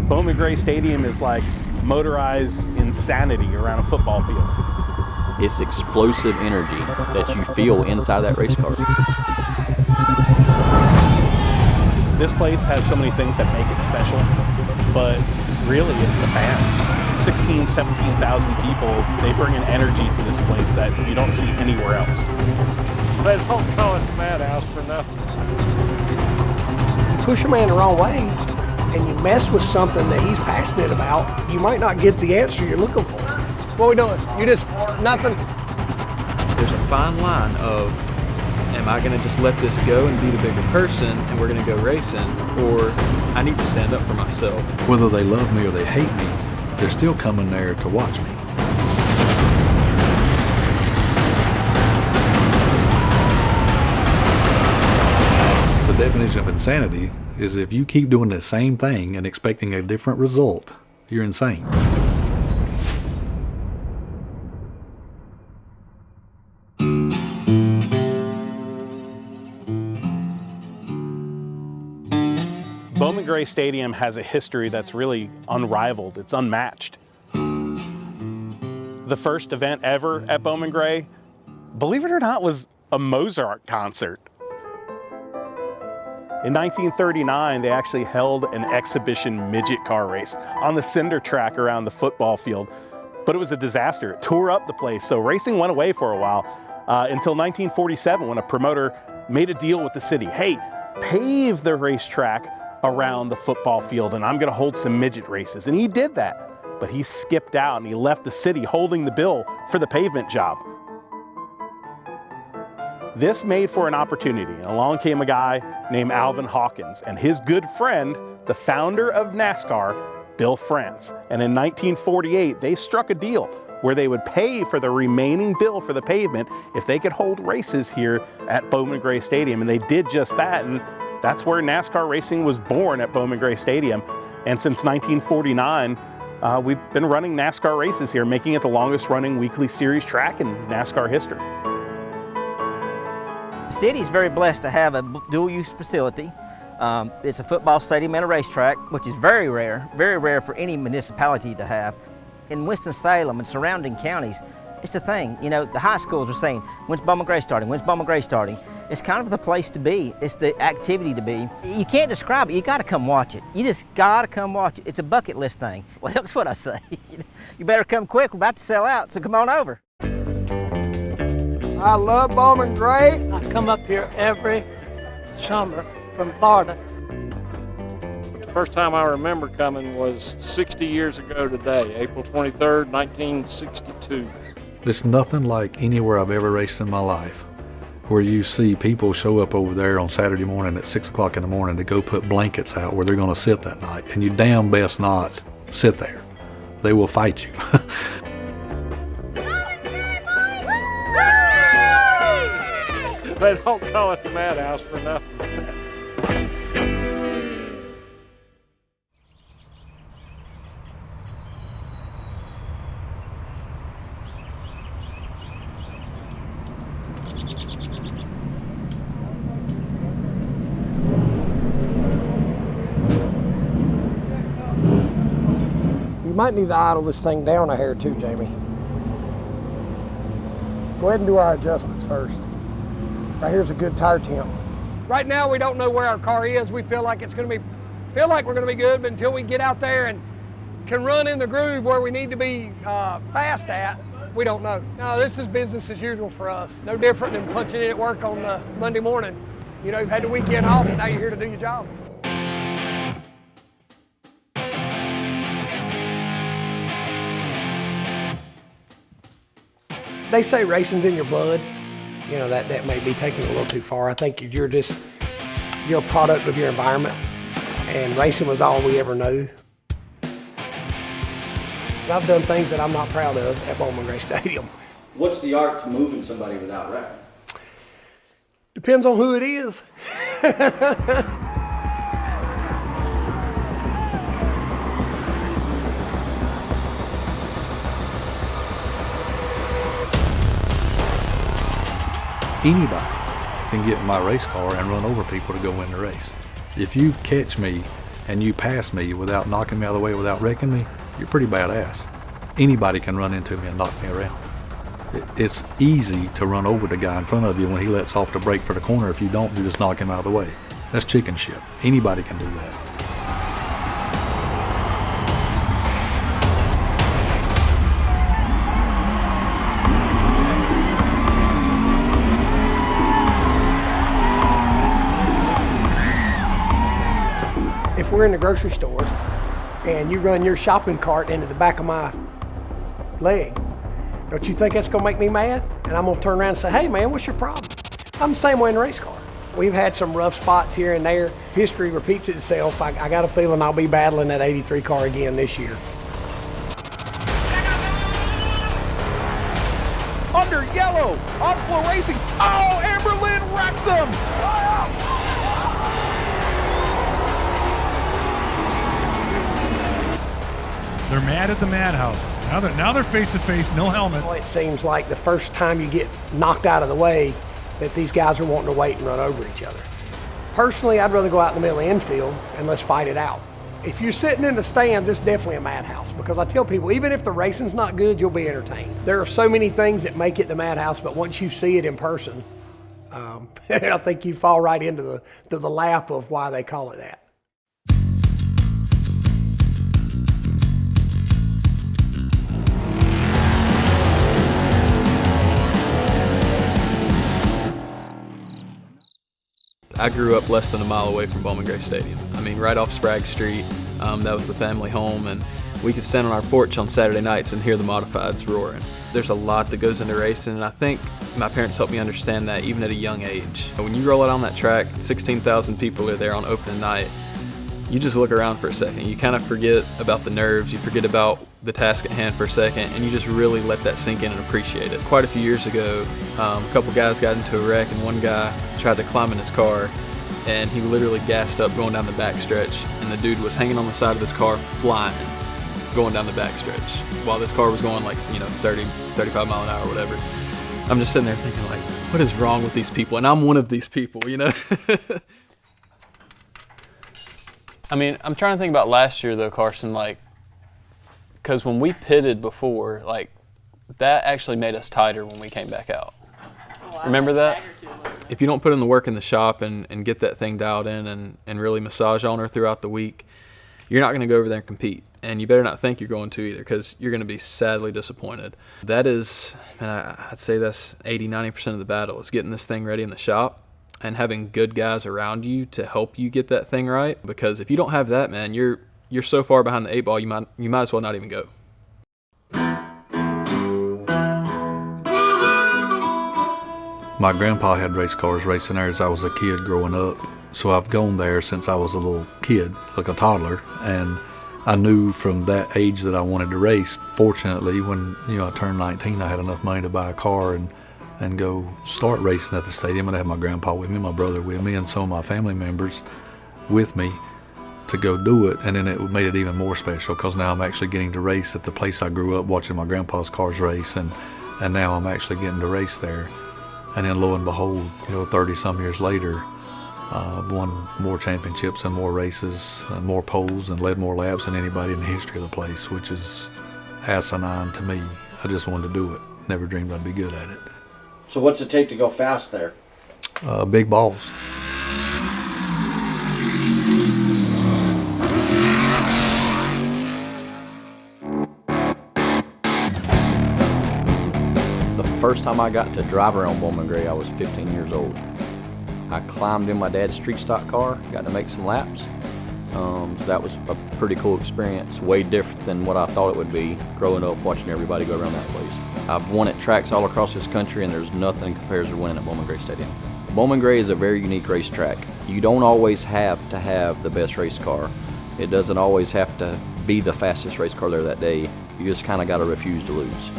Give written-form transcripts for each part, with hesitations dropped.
Bowman Gray Stadium is like motorized insanity around a football field. It's explosive energy that you feel inside that race car. This place has so many things that make it special, but really it's the fans. 16, 17,000 people, they bring an energy to this place that you don't see anywhere else. They don't call it Madhouse for nothing. You push a man the wrong way and you mess with something that he's passionate about, you might not get the answer you're looking for. What are we doing? You just, nothing? There's a fine line of, am I gonna just let this go and be the bigger person and we're gonna go racing, or I need to stand up for myself. Whether they love me or they hate me, they're still coming there to watch me. The definition of insanity is if you keep doing the same thing and expecting a different result, you're insane. Bowman Gray Stadium has a history that's really unrivaled. It's unmatched. The first event ever at Bowman Gray, believe it or not, was a Mozart concert. In 1939, they actually held an exhibition midget car race on the cinder track around the football field, but it was a disaster. It tore up the place, so racing went away for a while until 1947 when a promoter made a deal with the city. Hey, pave the racetrack around the football field and I'm gonna hold some midget races. And he did that, but he skipped out and he left the city holding the bill for the pavement job. This made for an opportunity, and along came a guy named Alvin Hawkins and his good friend, the founder of NASCAR, Bill France. And in 1948, they struck a deal where they would pay for the remaining bill for the pavement if they could hold races here at Bowman Gray Stadium. And they did just that, and that's where NASCAR racing was born at Bowman Gray Stadium. And since 1949, we've been running NASCAR races here, making it the longest running weekly series track in NASCAR history. The city's very blessed to have a dual-use facility. It's a football stadium and a racetrack, which is very rare for any municipality to have. In Winston-Salem and surrounding counties, it's the thing. You know, the high schools are saying, when's Bowman Gray starting? When's Bowman Gray starting? It's kind of the place to be. It's the activity to be. You can't describe it. You got to come watch it. You just got to come watch it. It's a bucket list thing. Well, that's what I say. You better come quick. We're about to sell out, so come on over. I love Bowman Gray. I come up here every summer from Florida. The first time I remember coming was 60 years ago today, April 23rd, 1962. It's nothing like anywhere I've ever raced in my life, where you see people show up over there on Saturday morning at 6 o'clock in the morning to go put blankets out where they're going to sit that night, and you damn best not sit there. They will fight you. They don't call it the Madhouse for nothing. You might need to idle this thing down a hair too, Jamie. Go ahead and do our adjustments first. Right here's a good tire temp. Right now we don't know where our car is. We feel like we're gonna be good, but until we get out there and can run in the groove where we need to be fast at, we don't know. No, this is business as usual for us. No different than punching in at work on Monday morning. You know, you've had the weekend off and now you're here to do your job. They say racing's in your blood. You know, that may be taking it a little too far. I think you're a product of your environment, and racing was all we ever knew. I've done things that I'm not proud of at Bowman Gray Stadium. What's the art to moving somebody without wrecking? Depends on who it is. Anybody can get in my race car and run over people to go win the race. If you catch me and you pass me without knocking me out of the way, without wrecking me, you're pretty badass. Anybody can run into me and knock me around. It's easy to run over the guy in front of you when he lets off the brake for the corner. If you don't, you just knock him out of the way. That's chicken shit. Anybody can do that. If we're in the grocery store and you run your shopping cart into the back of my leg, don't you think that's gonna make me mad? And I'm gonna turn around and say, hey man, what's your problem? I'm the same way in the race car. We've had some rough spots here and there. If history repeats itself, I got a feeling I'll be battling that 83 car again this year. Under yellow on FloRacing. Oh, Amberlin wrecks them. They're mad at the Madhouse. Now they're face to face, no helmets. Well, it seems like the first time you get knocked out of the way that these guys are wanting to wait and run over each other. Personally, I'd rather go out in the middle of the infield and let's fight it out. If you're sitting in the stands, it's definitely a Madhouse, because I tell people, even if the racing's not good, you'll be entertained. There are so many things that make it the Madhouse, but once you see it in person, I think you fall right into the lap of why they call it that. I grew up less than a mile away from Bowman Gray Stadium. I mean, right off Sprague Street. That was the family home, and we could stand on our porch on Saturday nights and hear the modifieds roaring. There's a lot that goes into racing, and I think my parents helped me understand that even at a young age. When you roll out on that track, 16,000 people are there on opening night. You just look around for a second. You kind of forget about the nerves, you forget about the task at hand for a second, and you just really let that sink in and appreciate it. Quite a few years ago, a couple guys got into a wreck, and one guy tried to climb in his car, and he literally gassed up going down the backstretch, and the dude was hanging on the side of his car flying, going down the backstretch, while this car was going like, 30, 35 mile an hour or whatever. I'm just sitting there thinking like, what is wrong with these people? And I'm one of these people, I mean, I'm trying to think about last year though, Carson, because when we pitted before, that actually made us tighter when we came back out. Remember that? If you don't put in the work in the shop and get that thing dialed in and really massage on her throughout the week, you're not going to go over there and compete. And you better not think you're going to either, because you're going to be sadly disappointed. That is, I'd say that's 80-90% of the battle, is getting this thing ready in the shop and having good guys around you to help you get that thing right. Because if you don't have that, man, you're so far behind the 8 ball, you might as well not even go. My grandpa had race cars racing there as I was a kid growing up. So I've gone there since I was a little kid, like a toddler, and I knew from that age that I wanted to race. Fortunately, when I turned 19, I had enough money to buy a car and go start racing at the stadium. And I had my grandpa with me, my brother with me, and some of my family members with me to go do it. And then it made it even more special, because now I'm actually getting to race at the place I grew up watching my grandpa's cars race, and now I'm actually getting to race there. And then lo and behold, 30-some years later, I've won more championships and more races and more poles and led more laps than anybody in the history of the place, which is asinine to me. I just wanted to do it. Never dreamed I'd be good at it. So what's it take to go fast there? Big balls. The first time I got to drive around Bowman Gray, I was 15 years old. I climbed in my dad's street stock car, got to make some laps. So that was a pretty cool experience, way different than what I thought it would be growing up watching everybody go around that place. I've won at tracks all across this country, and there's nothing compares to winning at Bowman Gray Stadium. Bowman Gray is a very unique racetrack. You don't always have to have the best race car. It doesn't always have to be the fastest race car there that day. You just kind of got to refuse to lose.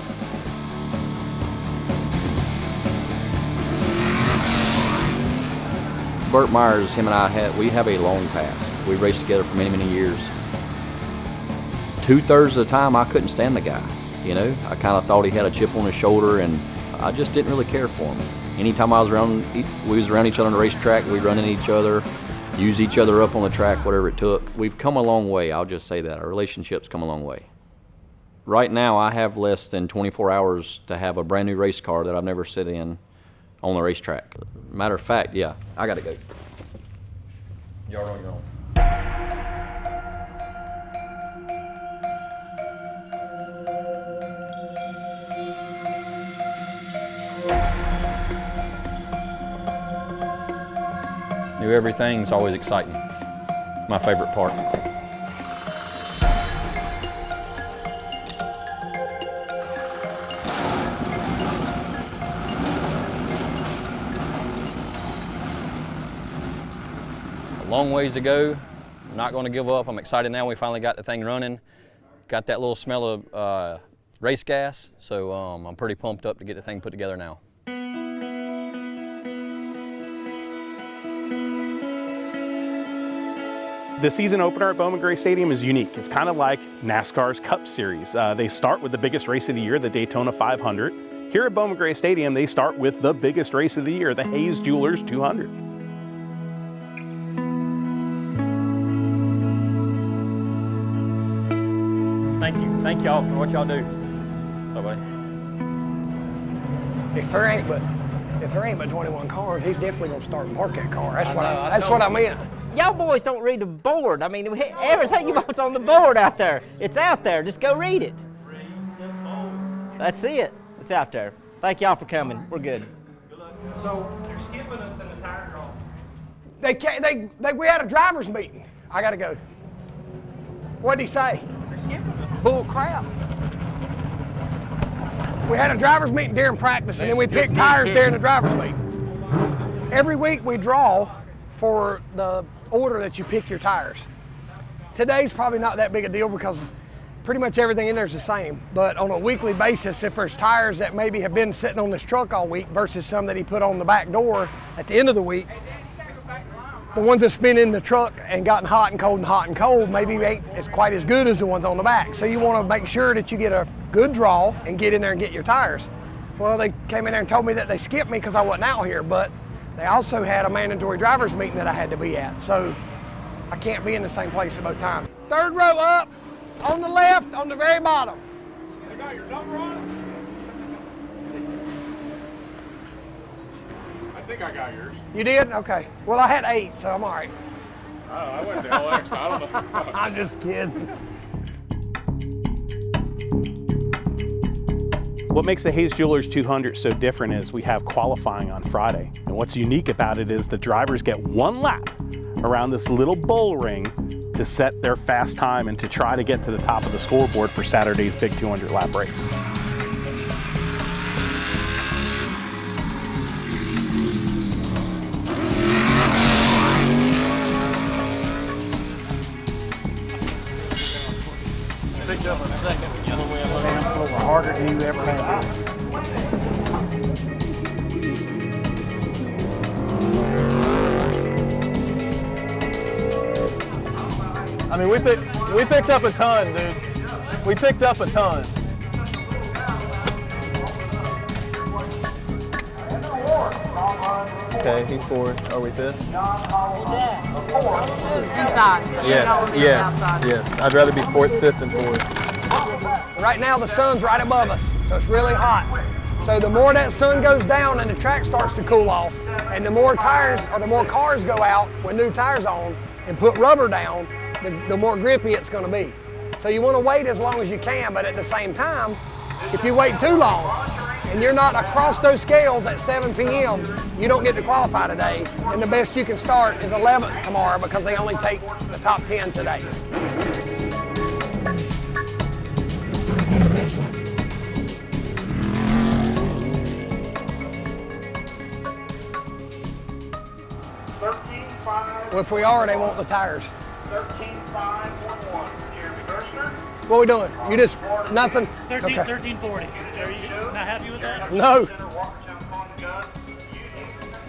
Burt Myers, him and I, we have a long past. We raced together for many, many years. 2/3 of the time, I couldn't stand the guy. I kind of thought he had a chip on his shoulder, and I just didn't really care for him. Anytime we was around each other on the racetrack, we'd run into each other. use each other up on the track, whatever it took. We've come a long way, I'll just say that. Our relationship's come a long way. Right now, I have less than 24 hours to have a brand new race car that I've never sit in on the racetrack. Matter of fact, yeah, I gotta go. Y'all on your own. New everything's always exciting. My favorite part. A long ways to go. I'm not going to give up. I'm excited now. We finally got the thing running. Got that little smell of race gas, so I'm pretty pumped up to get the thing put together now. The season opener at Bowman Gray Stadium is unique. It's kind of like NASCAR's Cup Series. They start with the biggest race of the year, the Daytona 500. Here at Bowman Gray Stadium, they start with the biggest race of the year, the Hayes Jewelers 200. Thank you. Thank y'all for what y'all do. Bye, buddy. If there ain't but 21 cars, he's definitely gonna start and park that car. That's what I meant. Y'all boys don't read the board. I mean, everything you want's on the board out there. It's out there. Just go read it. That's it. It's out there. Thank y'all for coming. We're good. So they're skipping us in the tire draw. We had a drivers meeting. I gotta go. What'd he say? They're skipping us. Bull crap. We had a drivers meeting during practice, and then we picked tires during the drivers meeting. Every week we draw for the order that you pick your tires. Today's probably not that big a deal because pretty much everything in there is the same, but on a weekly basis, if there's tires that maybe have been sitting on this truck all week versus some that he put on the back door at the end of the week, the ones that's been in the truck and gotten hot and cold maybe ain't as quite as good as the ones on the back. So you want to make sure that you get a good draw and get in there and get your tires. Well, they came in there and told me that they skipped me because I wasn't out here, but they also had a mandatory drivers meeting that I had to be at, so I can't be in the same place at both times. Third row up, on the left, on the very bottom. They got your number on it? I think I got yours. You did? Okay. Well, I had 8, so I'm all right. Oh, I went to LX, I don't know. I'm just kidding. What makes the Hayes Jewelers 200 so different is we have qualifying on Friday. And what's unique about it is the drivers get one lap around this little bull ring to set their fast time and to try to get to the top of the scoreboard for Saturday's big 200 lap race. Picked up a second. Harder than you ever have. I mean, we picked up a ton, dude. We picked up a ton. Okay, he's 4th. Are we 5th? Inside. Yes. I'd rather be 4th, 5th, than 4th. Right now the sun's right above us, so it's really hot. So the more that sun goes down and the track starts to cool off, and the more tires or the more cars go out with new tires on and put rubber down, the more grippy it's going to be. So you want to wait as long as you can, but at the same time, if you wait too long and you're not across those scales at 7 p.m., you don't get to qualify today, and the best you can start is 11th tomorrow because they only take the top 10 today. Well, if we are, they want the tires. 13.511. Jeremy Gerstner. What are we doing? You just, nothing? 13.40. Are you not happy with that? No.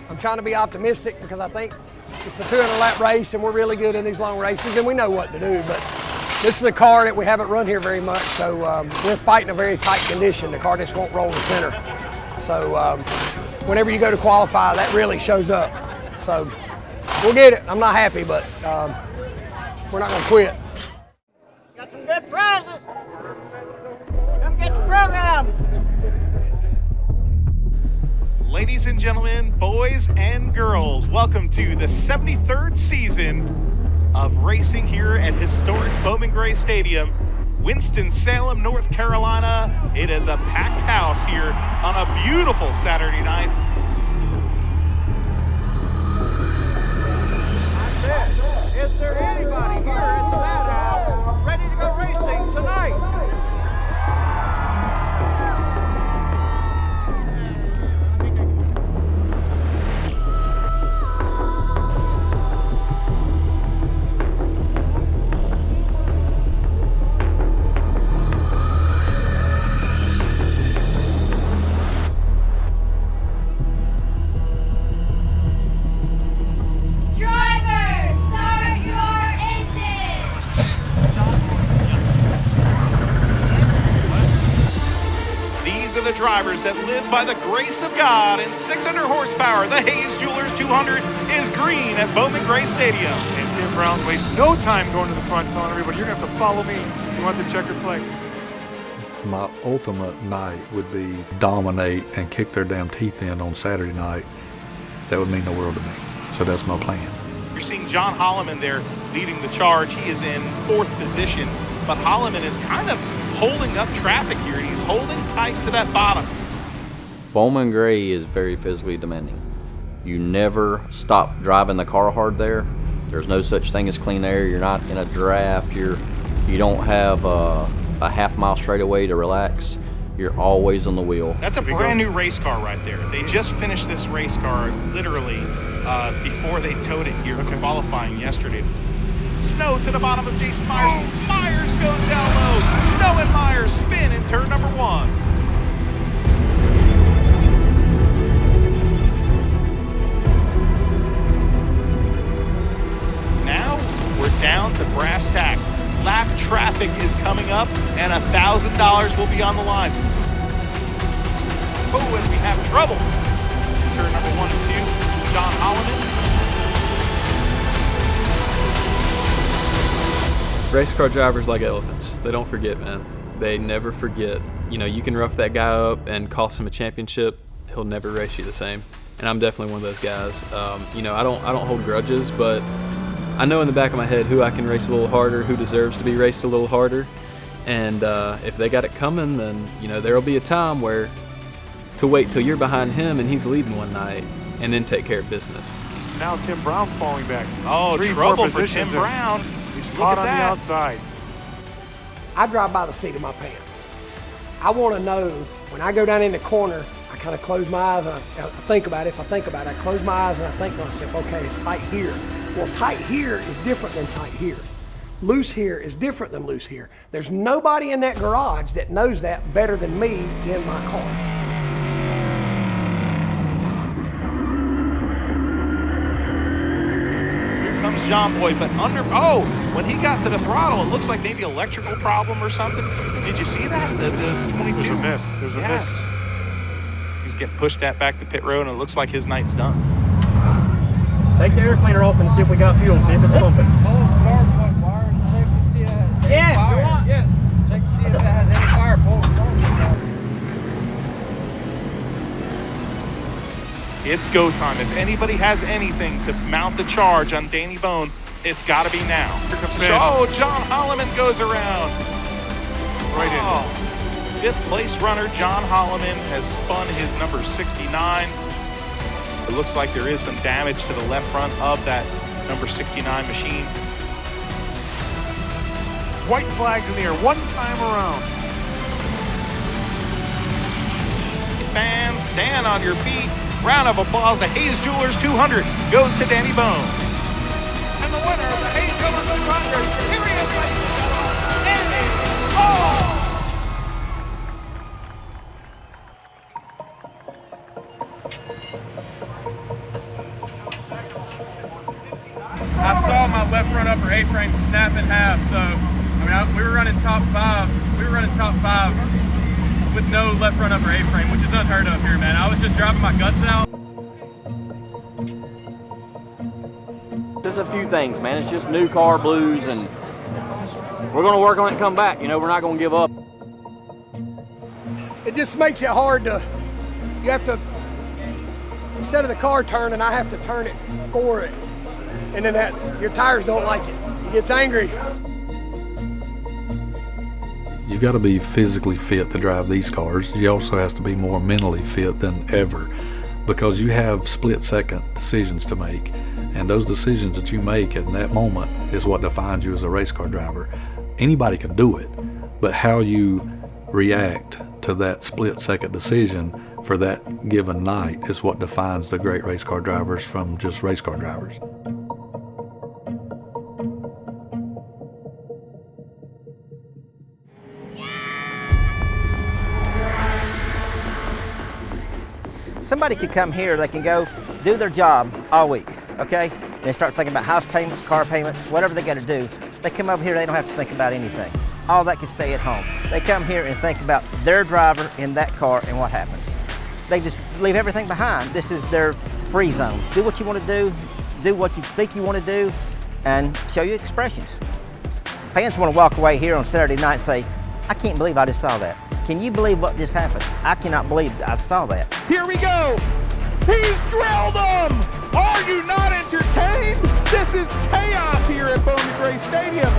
I'm trying to be optimistic because I think it's a 200-lap race and we're really good in these long races and we know what to do, but this is a car that we haven't run here very much, so we're fighting a very tight condition. The car just won't roll the center. So whenever you go to qualify, that really shows up. So We'll get it. I'm not happy, but we're not going to quit. Got some good prizes. Come get the program. Ladies and gentlemen, boys and girls, welcome to the 73rd season of racing here at historic Bowman Gray Stadium, Winston-Salem, North Carolina. It is a packed house here on a beautiful Saturday night. I said, is there anybody here at the Madhouse ready to go racing tonight? The drivers that live by the grace of God and 600 horsepower. The Hayes Jewelers 200 is green at Bowman Gray Stadium. And Tim Brown wastes no time going to the front telling everybody, you're going to have to follow me if you want the checkered flag. My ultimate night would be dominate and kick their damn teeth in on Saturday night. That would mean the world to me. So that's my plan. You're seeing John Holloman there leading the charge. He is in 4th position, but Holloman is kind of holding up traffic here, and he's holding tight to that bottom. Bowman Gray is very physically demanding. You never stop driving the car hard there. There's no such thing as clean air. You're not in a draft. You don't have a half-mile straightaway to relax. You're always on the wheel. That's a brand new race car right there. They just finished this race car literally before they towed it here for qualifying yesterday. Snow to the bottom of Jason Myers. Myers goes down low. Snow and Myers spin in turn number 1. Now we're down to brass tacks. Lap traffic is coming up, and $1,000 will be on the line. Oh, and we have trouble. Turn number 1 and 2, John Holloman. Race car drivers like elephants. They don't forget, man. They never forget. You know, you can rough that guy up and cost him a championship. He'll never race you the same. And I'm definitely one of those guys. You know, I don't hold grudges, but I know in the back of my head who I can race a little harder, who deserves to be raced a little harder. And if they got it coming, then, you know, there'll be a time where to wait till you're behind him and he's leading one night and then take care of business. Now Tim Brown falling back. Oh, 3, trouble 4 for Tim Brown. He's caught on the outside. I drive by the seat of my pants. I want to know when I go down in the corner, I kind of close my eyes and I think about it. If I think about it, I close my eyes and I think to myself, okay, it's tight here. Well, tight here is different than tight here. Loose here is different than loose here. There's nobody in that garage that knows that better than me in my car. Comes John Boy, but when he got to the throttle, it looks like maybe electrical problem or something. Did you see that? The 22? There's a miss. There's a miss. He's getting pushed back to pit road, and it looks like his night's done. Take the air cleaner off and see if we got fuel, see if it's pumping. Spark plug wire and check to see if it has any fire. Yes. Check to see if it has any fire. Pull the It's go time. If anybody has anything to mount a charge on Danny Bone, it's got to be now. John Holloman goes around. Right in. 5th place runner John Holloman has spun his number 69. It looks like there is some damage to the left front of that number 69 machine. White flags in the air, one time around. Fans, stand on your feet. Round of applause. The Hayes Jewelers 200 goes to Danny Bone. And the winner of the Hayes Jewelers 200, here he is, ladies and gentlemen, Danny Bone. I saw my left front upper A-frame snap in half, so I mean, we were running top 5. We were running top 5 with no left front upper A-frame, which is unheard of here, man. I was just driving my guts out. Just a few things, man. It's just new car blues, and we're going to work on it and come back. You know, we're not going to give up. It just makes it hard to, you have to, instead of the car turning, I have to turn it for it. And then your tires don't like it. It gets angry. You got to be physically fit to drive these cars. You also have to be more mentally fit than ever, because you have split-second decisions to make, and those decisions that you make in that moment is what defines you as a race car driver. Anybody can do it, but how you react to that split-second decision for that given night is what defines the great race car drivers from just race car drivers. Somebody could come here, they can go do their job all week, okay? They start thinking about house payments, car payments, whatever they got to do. They come over here, they don't have to think about anything. All that can stay at home. They come here and think about their driver in that car and what happens. They just leave everything behind. This is their free zone. Do what you want to do what you think you want to do, and show your expressions. Fans want to walk away here on Saturday night and say, I can't believe I just saw that. Can you believe what just happened? I cannot believe I saw that. Here we go. He's drilled them. Are you not entertained? This is chaos here at Bowman Gray Stadium.